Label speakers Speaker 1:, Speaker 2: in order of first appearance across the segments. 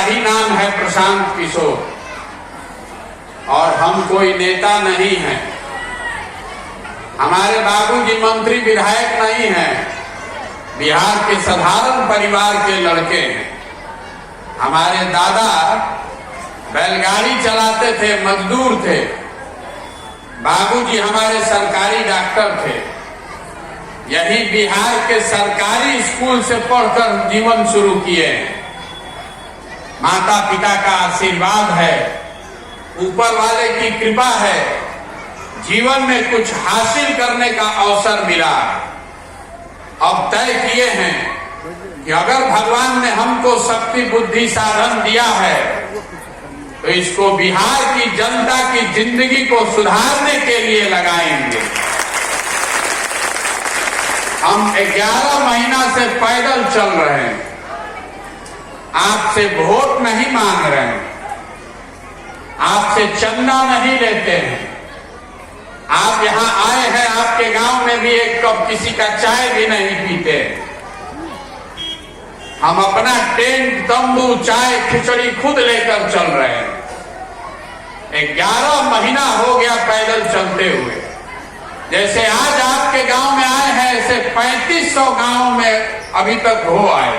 Speaker 1: ही नाम है प्रशांत किशोर और हम कोई नेता नहीं हैं। हमारे बाबूजी मंत्री विधायक नहीं हैं, बिहार के साधारण परिवार के लड़के हैं। हमारे दादा बैलगाड़ी चलाते थे, मजदूर थे। बाबूजी हमारे सरकारी डॉक्टर थे। यही बिहार के सरकारी स्कूल से पढ़कर जीवन शुरू किए हैं। माता पिता का आशीर्वाद है, ऊपर वाले की कृपा है, जीवन में कुछ हासिल करने का अवसर मिला। अब तय किए हैं कि अगर भगवान ने हमको शक्ति बुद्धि साधन दिया है तो इसको बिहार की जनता की जिंदगी को सुधारने के लिए लगाएंगे। हम 11 महीना से पैदल चल रहे हैं, आपसे वोट नहीं मांग रहे हैं, आपसे चंदा नहीं लेते हैं। आप यहाँ आए हैं, आपके गांव में भी एक कप किसी का चाय भी नहीं पीते। हम अपना टेंट, तंबू, चाय, खिचड़ी खुद लेकर चल रहे हैं। 11 महीना हो गया पैदल चलते हुए। जैसे आज आपके गांव में आए हैं, ऐसे 3500 गांव में अभी तक हो आए।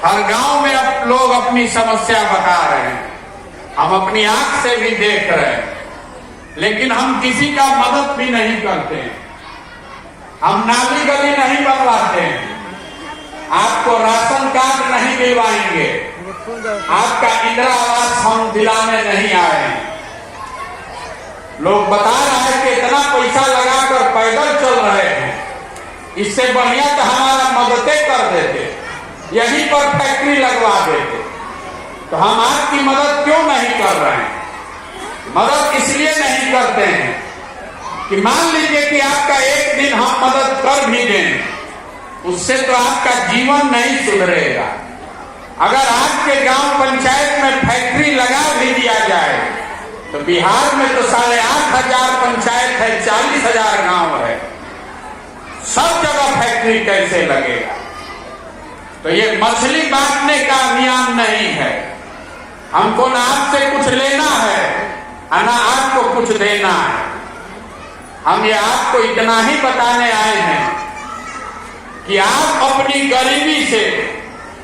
Speaker 1: हर गांव में अब लोग अपनी समस्या बता रहे हैं, हम अपनी आंख से भी देख रहे हैं, लेकिन हम किसी का मदद भी नहीं करते हैं। हम नाली गली नहीं बनवाते हैं, आपको राशन कार्ड नहीं दिलवाएंगे, आपका इंदिरा आवास हम दिलाने नहीं आए हैं। लोग बता रहे हैं कि इतना पैसा लगाकर पैदल चल रहे हैं, इससे बढ़िया तो हमारा मददें कर देते, यहीं पर फैक्ट्री लगवा देते। तो हम आपकी मदद क्यों नहीं कर रहे हैं? मदद इसलिए नहीं करते हैं कि मान लीजिए कि आपका एक दिन हम मदद कर भी दें, उससे तो आपका जीवन नहीं सुधरेगा। अगर आपके गांव पंचायत में फैक्ट्री लगा भी दिया जाए तो बिहार में तो 8,500 पंचायत है, 40,000 गांव है, सब जगह फैक्ट्री कैसे लगेगा? तो ये मछली बांटने का अभियान नहीं है। हमको ना आपसे कुछ लेना है और ना आपको कुछ देना है। हम ये आपको इतना ही बताने आए हैं कि आप अपनी गरीबी से,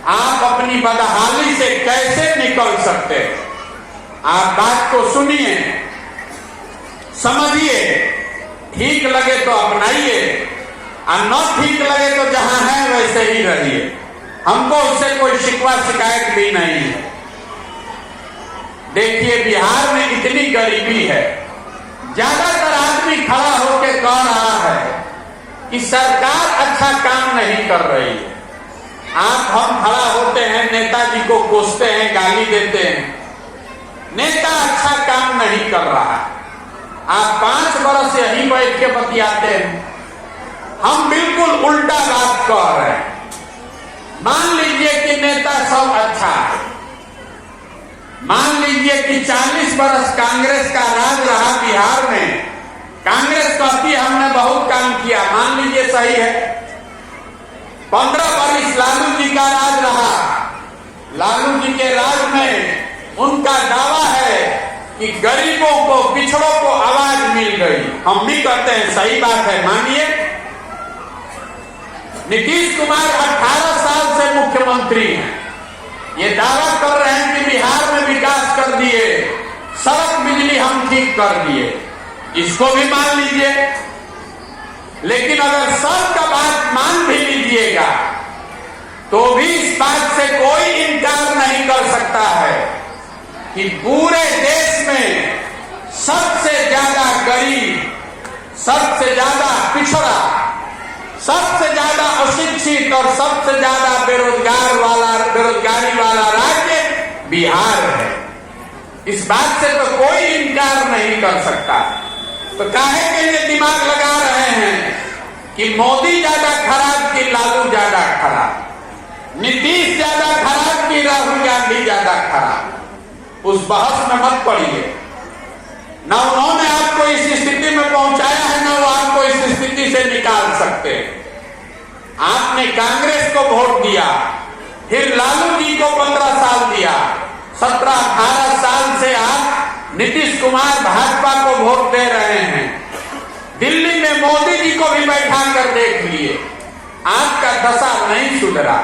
Speaker 1: आप अपनी बदहाली से कैसे निकल सकते हैं। आप बात को सुनिए, समझिए, ठीक लगे तो अपनाइए और न ठीक लगे तो जहां है वैसे ही रहिए। हमको उससे कोई शिकवा शिकायत भी नहीं है। देखिए बिहार में इतनी गरीबी है, ज्यादातर आदमी खड़ा होकर कह रहा है कि सरकार अच्छा काम नहीं कर रही है। हम खड़ा होते हैं, नेताजी को कोसते हैं, गाली देते हैं, नेता अच्छा काम नहीं कर रहा। आप 5 वर्ष यहीं बैठ के बतियाते हैं, हम बिल्कुल उल्टा बात कह रहे हैं। मान लीजिए कि नेता सब अच्छा है, मान लीजिए कि 40 वर्ष कांग्रेस का राज रहा बिहार में, कांग्रेस कहती हमने बहुत काम किया, मान लीजिए सही है। 15 वर्ष लालू जी का राज रहा, लालू जी के राज में उनका दावा है कि गरीबों को, पिछड़ों को आवाज मिल गई। हम भी कहते हैं सही बात है, मानिए। नीतीश कुमार 18 साल से मुख्यमंत्री हैं, ये दावा कर रहे हैं कि बिहार में विकास कर दिए, सड़क बिजली हम ठीक कर दिए, इसको भी मान लीजिए। लेकिन अगर सबका बात मान भी लीजिएगा तो भी इस बात से कोई इनकार नहीं कर सकता है कि पूरे देश में सबसे ज्यादा गरीब, सबसे ज्यादा पिछड़ा, सबसे ज्यादा अशिक्षित और सबसे ज्यादा बेरोजगारी वाला राज्य बिहार है। इस बात से तो कोई इनकार नहीं कर सकता। तो काहे के लिए दिमाग लगा रहे हैं कि मोदी ज्यादा खराब कि लालू ज्यादा खराब, नीतीश ज्यादा खराब कि राहुल गांधी ज्यादा खराब? उस बहस में मत पड़िए। न उन्होंने आपको इस स्थिति में पहुंचाया है, न वो आपको इस स्थिति से निकाल सकते। आपने कांग्रेस को वोट दिया, फिर लालू जी को 15 साल दिया, 17-18 साल से आप नीतीश कुमार भाजपा को वोट दे रहे हैं। दिल्ली में मोदी जी को भी बैठा कर देख लिए, आपका दशा नहीं सुधरा।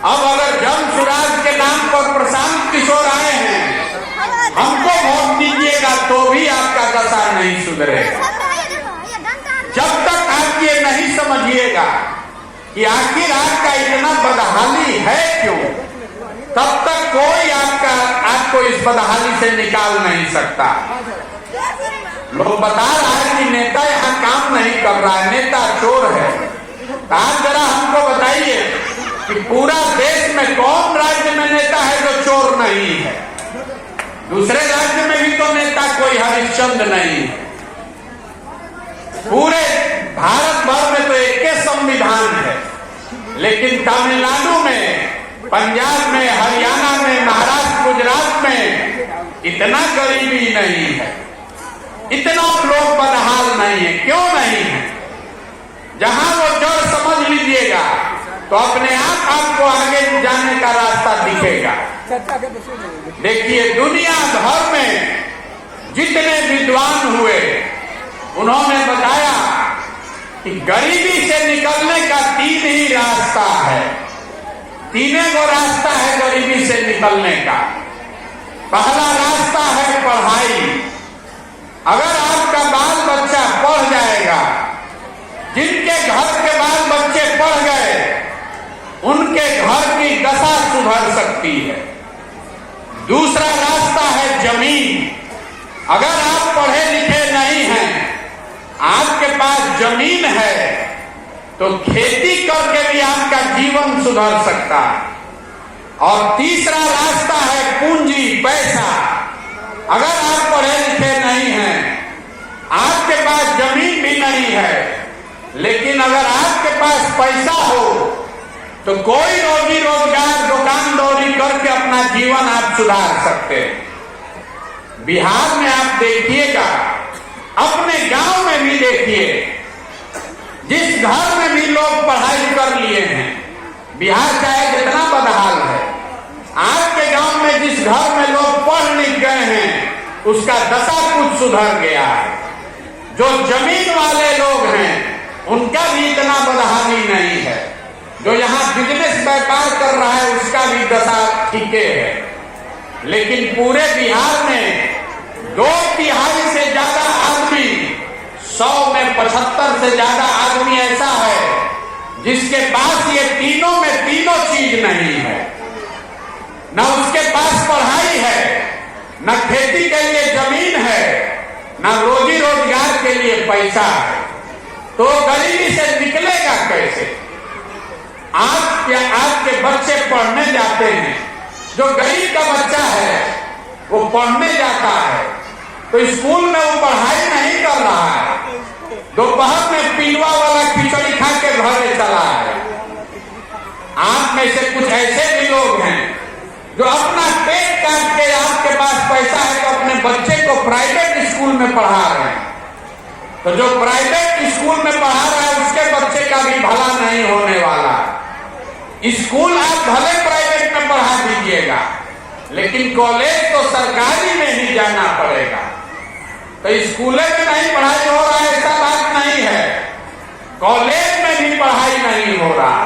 Speaker 1: अब अगर जन सुराज के नाम पर प्रशांत किशोर आए हैं, हमको वोट दीजिएगा तो भी आपका दशा नहीं सुधरेगा। जब तक आप ये नहीं समझिएगा कि आखिर आपका इतना बदहाली है क्यों, तब तक कोई आपको इस बदहाली से निकाल नहीं सकता। लोग बता रहा है कि नेता यहाँ काम नहीं कर रहा है, नेता चोर है। आप जरा हमको बताइए कि पूरा देश में कौन राज्य में नेता है जो चोर नहीं है? दूसरे राज्य में भी तो नेता कोई हरिश्चंद्र नहीं है। पूरे भारत भर में तो एक ही संविधान है, लेकिन तमिलनाडु में, पंजाब में, हरियाणा में, महाराष्ट्र, गुजरात में इतना गरीबी नहीं है, इतना लोग बदहाल नहीं है। क्यों नहीं है? जहां वो जड़ समझ लीजिएगा तो अपने आप आपको आगे जाने का रास्ता दिखेगा। देखिए, दुनिया भर में जितने विद्वान हुए, उन्होंने बताया कि गरीबी से निकलने का 3 ही रास्ता है। 3 गो रास्ता है गरीबी से निकलने का। पहला रास्ता है पढ़ाई। अगर आपका बाल बच्चा पढ़ जाएगा, जिनके घर के बाल बच्चे पढ़ गए, उनके घर की दशा सुधर सकती है। दूसरा रास्ता है जमीन। अगर आप पढ़े लिखे नहीं हैं, आपके पास जमीन है, तो खेती करके भी आपका जीवन सुधर सकता है। और तीसरा रास्ता है पूंजी, पैसा। अगर आप पढ़े लिखे नहीं हैं, आपके पास जमीन भी नहीं है, लेकिन अगर आपके पास पैसा हो तो कोई रोजी रोजगार, दुकान दौरी करके अपना जीवन आप सुधार सकते हैं। बिहार में आप देखिएगा, अपने गांव में भी देखिए, जिस घर में भी लोग पढ़ाई कर लिए हैं, बिहार चाहे जितना बदहाल है, आपके गांव में जिस घर में लोग पढ़ लिख गए हैं, उसका दशा कुछ सुधर गया है। जो जमीन वाले लोग हैं, उनका भी इतना बदहाली नहीं है। जो यहाँ बिजनेस व्यापार कर रहा है, उसका भी दशा ठीक है। लेकिन पूरे बिहार में 2/3 से ज्यादा आदमी, 100 में 75 से ज्यादा आदमी ऐसा है जिसके पास ये तीनों में तीनों चीज नहीं है। न उसके पास पढ़ाई है, न खेती के लिए जमीन है, न रोजी रोजगार के लिए पैसा है। तो गरीबी से निकलेगा कैसे? आपके बच्चे पढ़ने जाते हैं, जो गरीब का बच्चा है वो पढ़ने जाता है, तो स्कूल में वो पढ़ाई नहीं कर रहा है, दोपहर में पिलवा वाला खिचड़ी खा के घरे चला है। आप में से कुछ ऐसे भी लोग हैं जो अपना पेट काट के, आपके पास पैसा है तो अपने बच्चे को प्राइवेट स्कूल में पढ़ा रहे हैं। तो जो प्राइवेट स्कूल में पढ़ा रहा है, उसके बच्चे का भी भला नहीं होने वाला। स्कूल आप भले प्राइवेट में पढ़ा दीजिएगा, लेकिन कॉलेज तो सरकारी में ही जाना पड़ेगा। तो स्कूल में नहीं पढ़ाई हो रहा है ऐसा बात नहीं है, कॉलेज में भी पढ़ाई नहीं हो रहा।